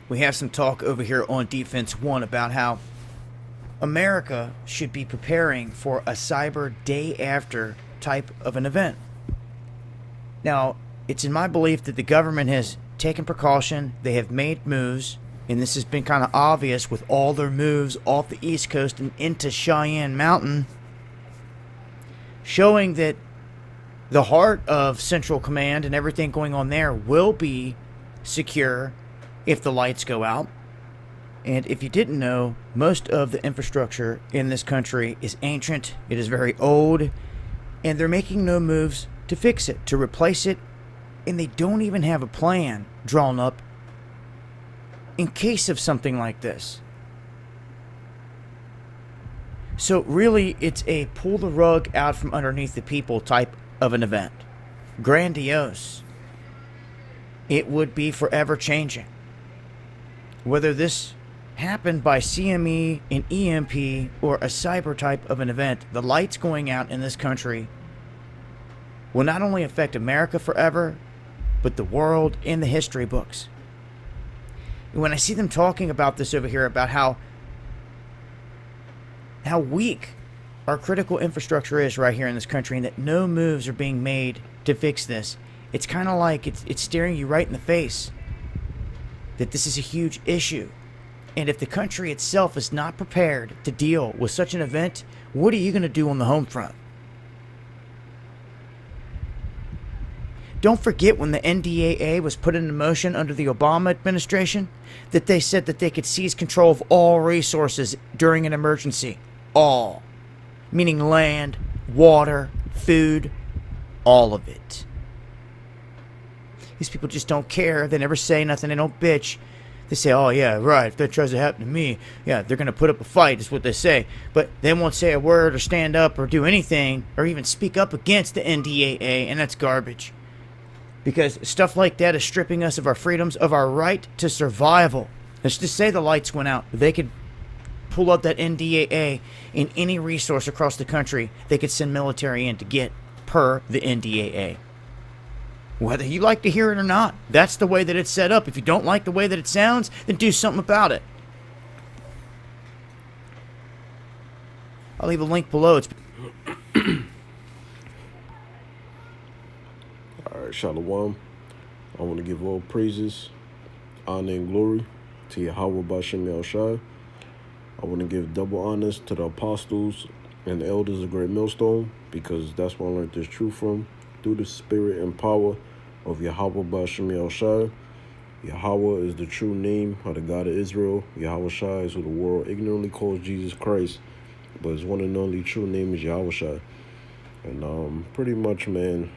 we have some talk over here on Defense One about how America should be preparing for a cyber day after type of an event. Now, it's in my belief that the government has taken precaution, they have made moves, and this has been kind of obvious with all their moves off the East Coast and into Cheyenne Mountain, showing that the heart of Central Command and everything going on there will be secure if the lights go out. And if you didn't know, most of the infrastructure in this country is ancient, it is very old, and they're making no moves to fix it, to replace it, and they don't even have a plan drawn up in case of something like this. So really, it's a pull the rug out from underneath the people type of an event. Grandiose. It would be forever changing. Whether this happened by CME, an EMP, or a cyber type of an event, the lights going out in this country will not only affect America forever, but the world and the history books. And when I see them talking about this over here, about how weak our critical infrastructure is right here in this country, and that no moves are being made to fix this, it's kind of like it's staring you right in the face that this is a huge issue. And if the country itself is not prepared to deal with such an event, what are you going to do on the home front? Don't forget when the NDAA was put into motion under the Obama administration, that they said that they could seize control of all resources during an emergency. All. Meaning land, water, food, all of it. These people just don't care. They never say nothing. They don't bitch. They say, oh yeah, right, if that tries to happen to me, yeah, they're going to put up a fight, is what they say. But they won't say a word or stand up or do anything or even speak up against the NDAA, and that's garbage. Because stuff like that is stripping us of our freedoms, of our right to survival. Let's just say the lights went out. They could pull up that NDAA in any resource across the country. They could send military in to get per the NDAA. Whether you like to hear it or not, that's the way that it's set up. If you don't like the way that it sounds, then do something about it. I'll leave a link below. It's Alright, Shalom. I want to give all praises, honor, and glory to Yahweh Bashem Yahushai. I want to give double honors to the apostles and the elders of Great Millstone, because that's where I learned this truth from, through the spirit and power of Yahweh Bashem Yahushai. Yahweh is the true name of the God of Israel. Yahushai is who the world ignorantly calls Jesus Christ, but his one and only true name is Yahushai. And pretty much, man,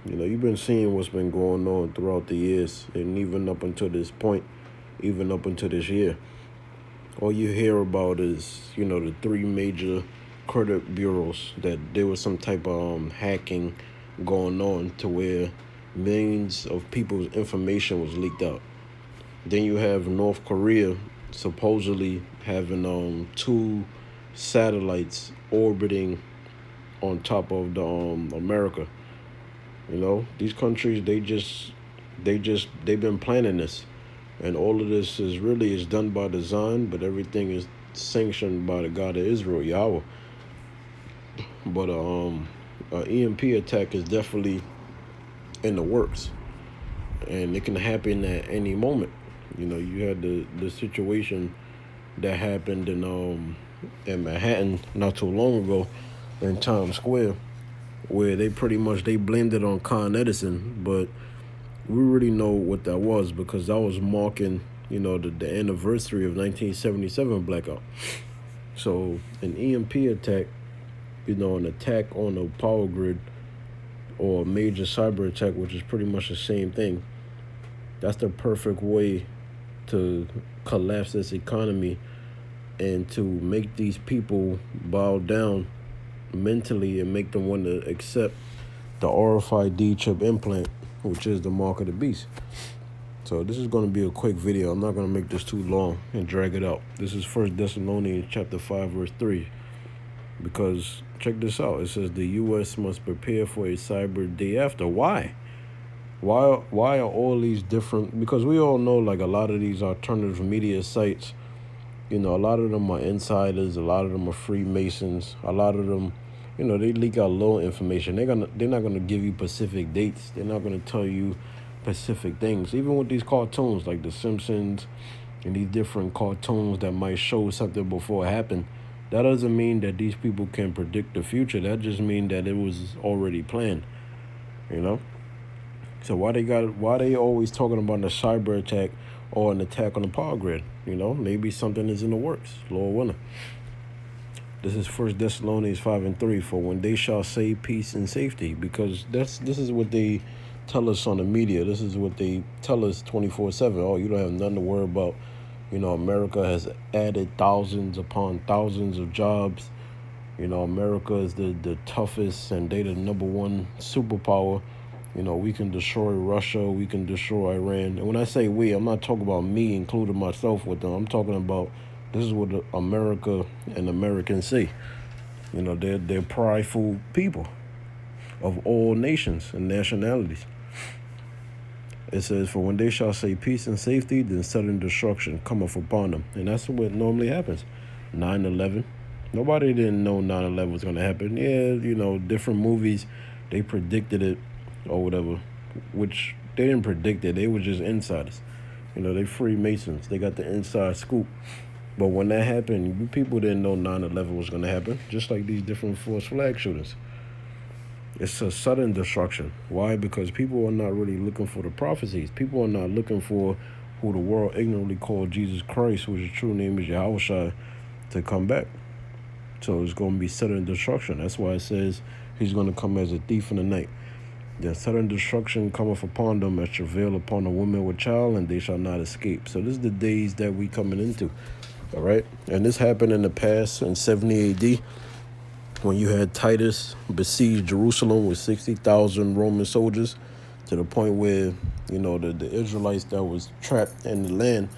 you know, you've been seeing what's been going on throughout the years, and even up until this point, even up until this year. All you hear about is, you know, the three major credit bureaus, that there was some type of hacking going on to where millions of people's information was leaked out. Then you have North Korea supposedly having two satellites orbiting on top of the America. You know, these countries, they've been planning this, and all of this is done by design, but everything is sanctioned by the God of Israel, Yahweh. But an EMP attack is definitely in the works, and it can happen at any moment. You know, you had the situation that happened in Manhattan not too long ago in Times Square, where they blamed it on Con Edison, but we already know what that was, because that was marking, you know, the anniversary of 1977 blackout. So an EMP attack, you know, an attack on a power grid, or a major cyber attack, which is pretty much the same thing, that's the perfect way to collapse this economy and to make these people bow down mentally and make them want to accept the RFID chip implant, which is the mark of the beast. So this is going to be a quick video. I'm not going to make this too long and drag it out. This is 1 Thessalonians chapter 5 verse 3, because check this out. It says the U.S. must prepare for a cyber day after. Why? Why are all these different? Because we all know like a lot of these alternative media sites, a lot of them are insiders, a lot of them are Freemasons, a lot of them, they leak out little information. They're not gonna give you specific dates. They're not gonna tell you specific things. Even with these cartoons like The Simpsons and these different cartoons that might show something before it happened, that doesn't mean that these people can predict the future. That just means that it was already planned. You know. So why they always talking about a cyber attack or an attack on the power grid? Maybe something is in the works. Lord willing. This is 1 Thessalonians 5:3. For when they shall say peace and safety, because this is what they tell us on the media. This is what they tell us 24/7. Oh, you don't have nothing to worry about. America has added thousands upon thousands of jobs. America is the toughest, and they the number one superpower. We can destroy Russia, we can destroy Iran. And when I say we, I'm not talking about me, including myself with them. I'm talking about this is what America and Americans say. They're prideful people of all nations and nationalities. It says, for when they shall say peace and safety, then sudden destruction cometh upon them. And that's what normally happens. 9/11. Nobody didn't know 9/11 was going to happen. Yeah, different movies, they predicted it or whatever, which they didn't predict it. They were just insiders. They Freemasons. They got the inside scoop. But when that happened, people didn't know 9/11 was going to happen, just like these different false flag shootings. It's a sudden destruction. Why? Because people are not really looking for the prophecies. People are not looking for who the world ignorantly called Jesus Christ, whose true name is Yahushua, to come back. So it's going to be sudden destruction. That's why it says he's going to come as a thief in the night. The sudden destruction cometh upon them as travail upon a woman with child, and they shall not escape. So this is the days that we coming into, all right? And this happened in the past in 70 AD when you had Titus besiege Jerusalem with 60,000 Roman soldiers to the point where, the Israelites that was trapped in the land,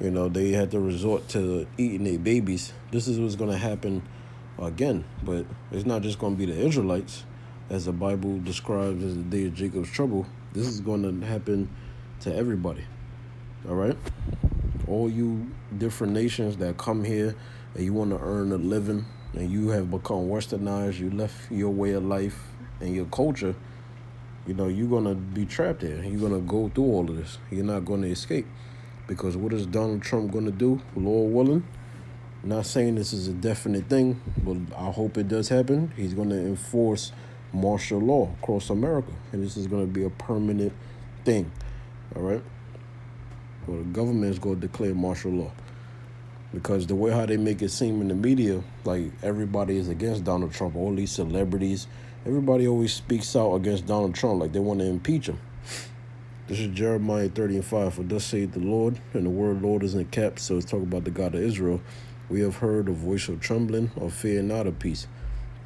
they had to resort to eating their babies. This is what's going to happen again, but it's not just going to be the Israelites. As the Bible describes as the day of Jacob's trouble, this is going to happen to everybody, all right? All you different nations that come here and you want to earn a living and you have become westernized, you left your way of life and your culture, you're going to be trapped there. You're going to go through all of this. You're not going to escape. Because what is Donald Trump going to do, Lord willing? Not saying this is a definite thing, but I hope it does happen. He's going to enforce martial law across America, and this is going to be a permanent thing, all right? Well, the government is going to declare martial law because the way how they make it seem in the media, like everybody is against Donald Trump, all these celebrities, everybody always speaks out against Donald Trump like they want to impeach him. This is Jeremiah 30:5. For thus saith the Lord, and the word Lord is in caps, so it's talking about the God of Israel. We have heard a voice of trembling, or fear not, of peace.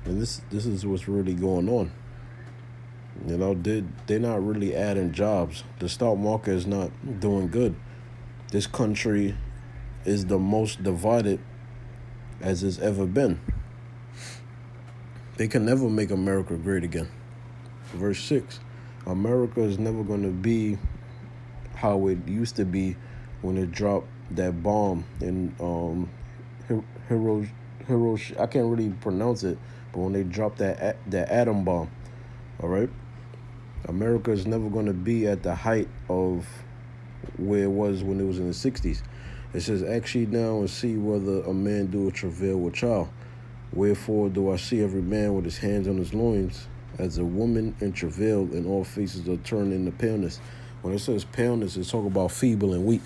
And this is what's really going on. They're not really adding jobs. The stock market is not doing good. This country is the most divided as it's ever been. They can never make America great again. Verse 6. America is never going to be how it used to be when it dropped that bomb in I can't really pronounce it, but when they dropped that atom bomb, all right? America is never going to be at the height of where it was when it was in the 60s. It says, ask ye now and see whether a man do travail with child. Wherefore do I see every man with his hands on his loins, as a woman in travail, and all faces are turned into paleness. When it says paleness, it's talking about feeble and weak.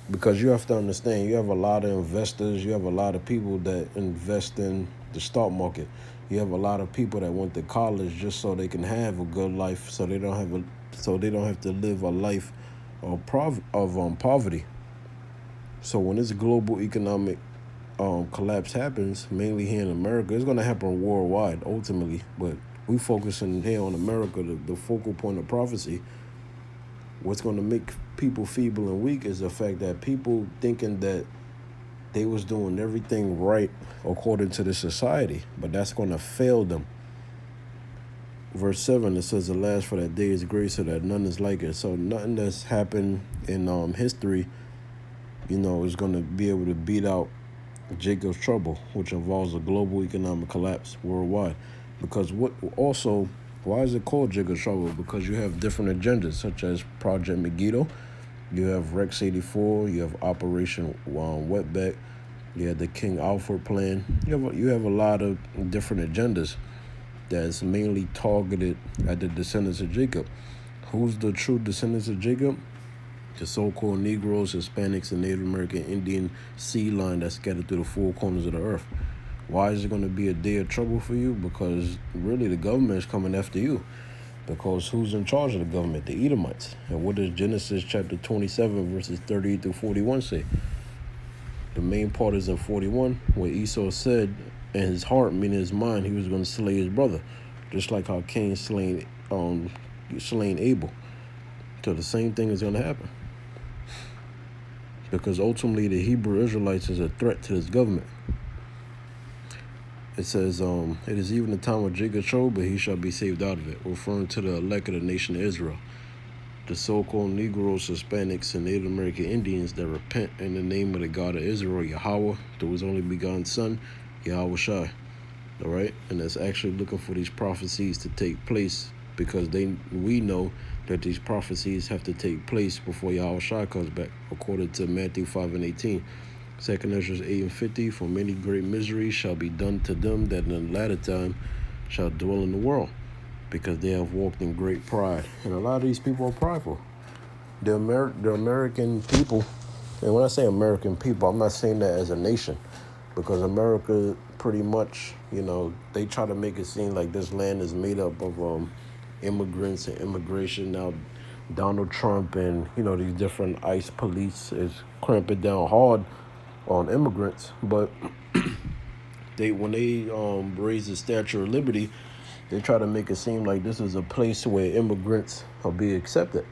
Because you have to understand, you have a lot of investors, you have a lot of people that invest in the stock market. You have a lot of people that went to college just so they can have a good life, so they don't have to live a life of poverty. So when this global economic collapse happens, mainly here in America, it's going to happen worldwide ultimately, but we focusing here on America, the focal point of prophecy. What's going to make people feeble and weak is the fact that people thinking that they was doing everything right according to the society, but that's going to fail them. verse 7, it says, alas, for that day is great, so that none is like it. So nothing that's happened in history, is going to be able to beat out Jacob's trouble, which involves a global economic collapse worldwide. Because why is it called Jacob's trouble? Because you have different agendas, such as Project Megiddo, you have Rex 84, you have Operation Wetback, you have the King Alfred plan. You have a lot of different agendas that's mainly targeted at the descendants of Jacob. Who's the true descendants of Jacob? The so-called Negroes, Hispanics, and Native American Indian seed line that's scattered through the four corners of the earth. Why is it going to be a day of trouble for you? Because really the government is coming after you. Because who's in charge of the government? The Edomites. And what does Genesis chapter 27 verses 38 through 41 say? The main part is in 41, where Esau said in his heart, meaning his mind, he was going to slay his brother, just like how Cain slain Abel. So the same thing is going to happen, because ultimately the Hebrew Israelites is a threat to this government. It says, it is even the time of Jacob's trouble, but he shall be saved out of it, referring to the elect of the nation of Israel. The so-called Negroes, Hispanics, and Native American Indians that repent in the name of the God of Israel, Yahweh, through his only begotten son, Yahweh Shai. All right? And that's actually looking for these prophecies to take place, because we know that these prophecies have to take place before Yahweh Shai comes back, according to Matthew 5:18. 2nd Ezra 8:50, for many great miseries shall be done to them that in the latter time shall dwell in the world, because they have walked in great pride. And a lot of these people are prideful. The American people, and when I say American people, I'm not saying that as a nation, because America pretty much, they try to make it seem like this land is made up of immigrants and immigration. Now, Donald Trump and, these different ICE police is cramping down hard on immigrants, but when they raise the Statue of Liberty, they try to make it seem like this is a place where immigrants will be accepted.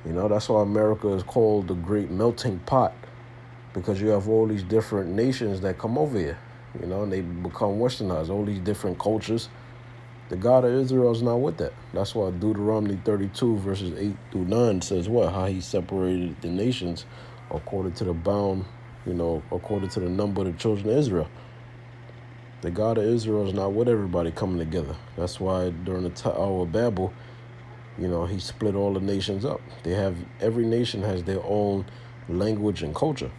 That's why America is called the Great Melting Pot, because you have all these different nations that come over here, and they become westernized, all these different cultures. The God of Israel is not with that. That's why Deuteronomy 32 verses 8 through 9 says what? How he separated the nations according to the bound, according to the number of the children of Israel. The God of Israel is not with everybody coming together. That's why during the Tower of Babel, he split all the nations up. Every nation has their own language and culture.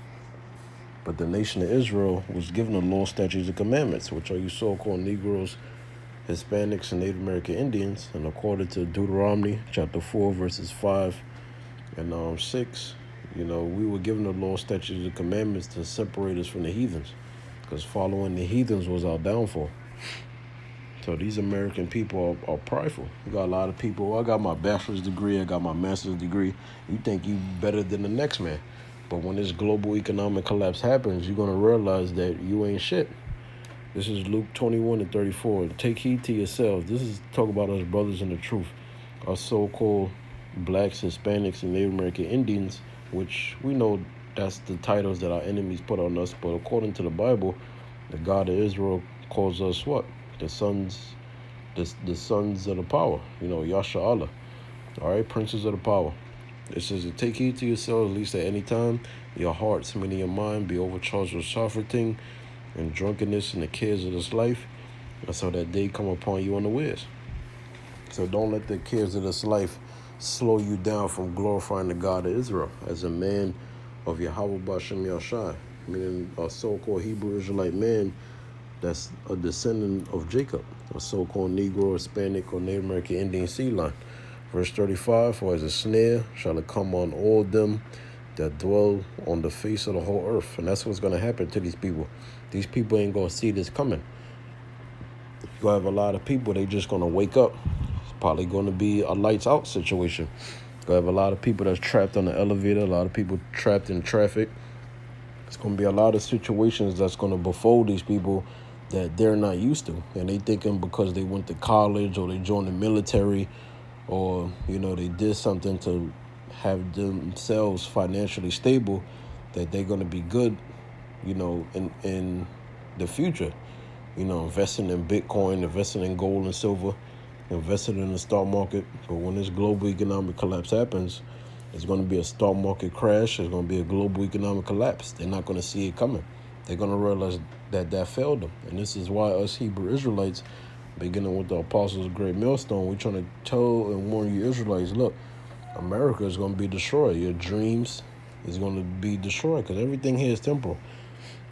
But the nation of Israel was given the law, statutes, and commandments, which are you so-called Negroes, Hispanics, and Native American Indians. And according to Deuteronomy chapter 4, verses 5 and 6, we were given the law, statutes, and commandments to separate us from the heathens, because following the heathens was our downfall. So these American people are prideful. You got a lot of people, I got my bachelor's degree, I got my master's degree. You think you better than the next man. But when this global economic collapse happens, you're going to realize that you ain't shit. This is Luke 21:34. Take heed to yourselves. This is talk about us brothers in the truth. Our so-called blacks, Hispanics, and Native American Indians, which we know that's the titles that our enemies put on us. But according to the Bible, the God of Israel calls us what? The sons of the power. Yasha Allah. All right, princes of the power. It says to take heed to yourselves, at least at any time, your hearts, meaning your mind, be overcharged with surfeiting and drunkenness and the cares of this life, and so that day come upon you unawares. So don't let the cares of this life slow you down from glorifying the God of Israel as a man of Yahweh Bashem Yashai, meaning a so-called Hebrew Israelite man that's a descendant of Jacob, a so-called Negro, Hispanic, or Native American Indian seed line. Verse 35, for as a snare shall it come on all them that dwell on the face of the whole earth. And that's what's going to happen to these people. These people ain't going to see this coming. You're going to have a lot of people, they just going to wake up. It's probably going to be a lights out situation. You're going to have a lot of people that's trapped on the elevator, a lot of people trapped in traffic. It's going to be a lot of situations that's going to befall these people that they're not used to. And they thinking because they went to college or they joined the military or, they did something to have themselves financially stable, that they're going to be good, in the future. Investing in Bitcoin, investing in gold and silver. invested in the stock market. But when this global economic collapse happens, it's going to be a stock market crash. It's going to be a global economic collapse. They're not going to see it coming. They're going to realize that failed them. And this is why us Hebrew Israelites, beginning with the Apostles' Great Millstone, we're trying to tell and warn you Israelites, look, America is going to be destroyed. Your dreams is going to be destroyed because everything here is temporal.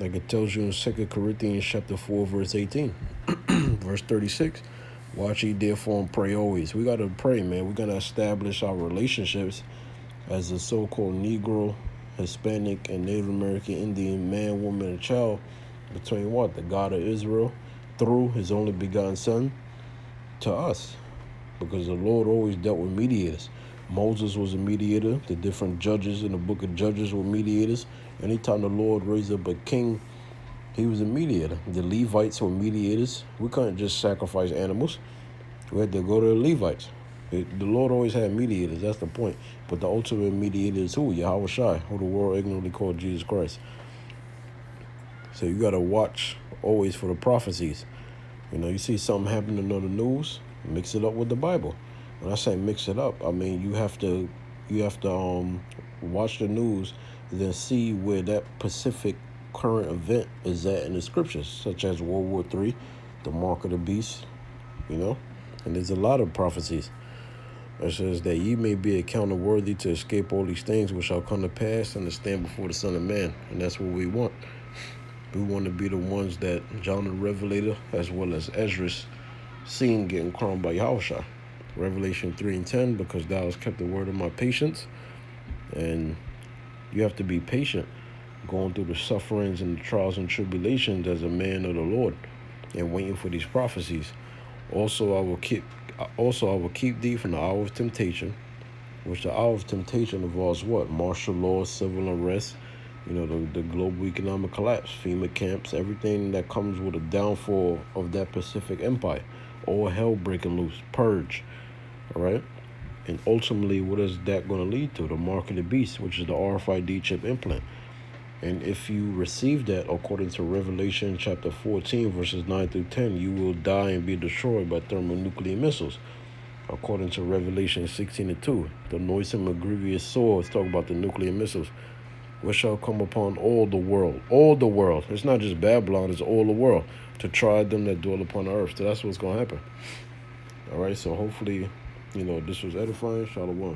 Like it tells you in 2 Corinthians chapter 4, verse 18, verse 36. Watch ye therefore and pray always. We got to pray, man. We got to establish our relationships as a so-called Negro, Hispanic, and Native American Indian man, woman, and child between what? The God of Israel through his only begotten son to us. Because the Lord always dealt with mediators. Moses was a mediator. The different judges in the book of Judges were mediators. Anytime the Lord raised up a king, he was a mediator. The Levites were mediators. We couldn't just sacrifice animals. We had to go to the Levites. The Lord always had mediators. That's the point. But the ultimate mediator is who? Yahweh Shai, who the world ignorantly called Jesus Christ. So you got to watch always for the prophecies. You know, you see something happening on the news, mix it up with the Bible. When I say mix it up, I mean you have to watch the news and then see where that specific current event is at in the scriptures, such as World War III, the mark of the beast, you know. And there's a lot of prophecies. It says that ye may be accounted worthy to escape all these things which shall come to pass and to stand before the Son of Man. And that's what we want. We want to be the ones that John the Revelator, as well as Esdras, seen getting crowned by Yahushua. Revelation 3:10, because thou hast kept the word of my patience. And you have to be patient going through the sufferings and the trials and tribulations as a man of the Lord and waiting for these prophecies. Also, I will keep thee from the hour of temptation, which the hour of temptation involves what? Martial law, civil unrest, you know, the global economic collapse, FEMA camps, everything that comes with a downfall of that Pacific Empire. All hell breaking loose, purge, all right? And ultimately, what is that going to lead to? The mark of the beast, which is the RFID chip implant. And if you receive that, according to Revelation chapter 14, verses 9 through 10, you will die and be destroyed by thermonuclear missiles. According to Revelation 16:2, the noisome and grievous sword is talking about the nuclear missiles, which shall come upon all the world. All the world. It's not just Babylon, it's all the world, to try them that dwell upon the earth. So that's what's going to happen. All right, so hopefully, you know, this was edifying. Shalom.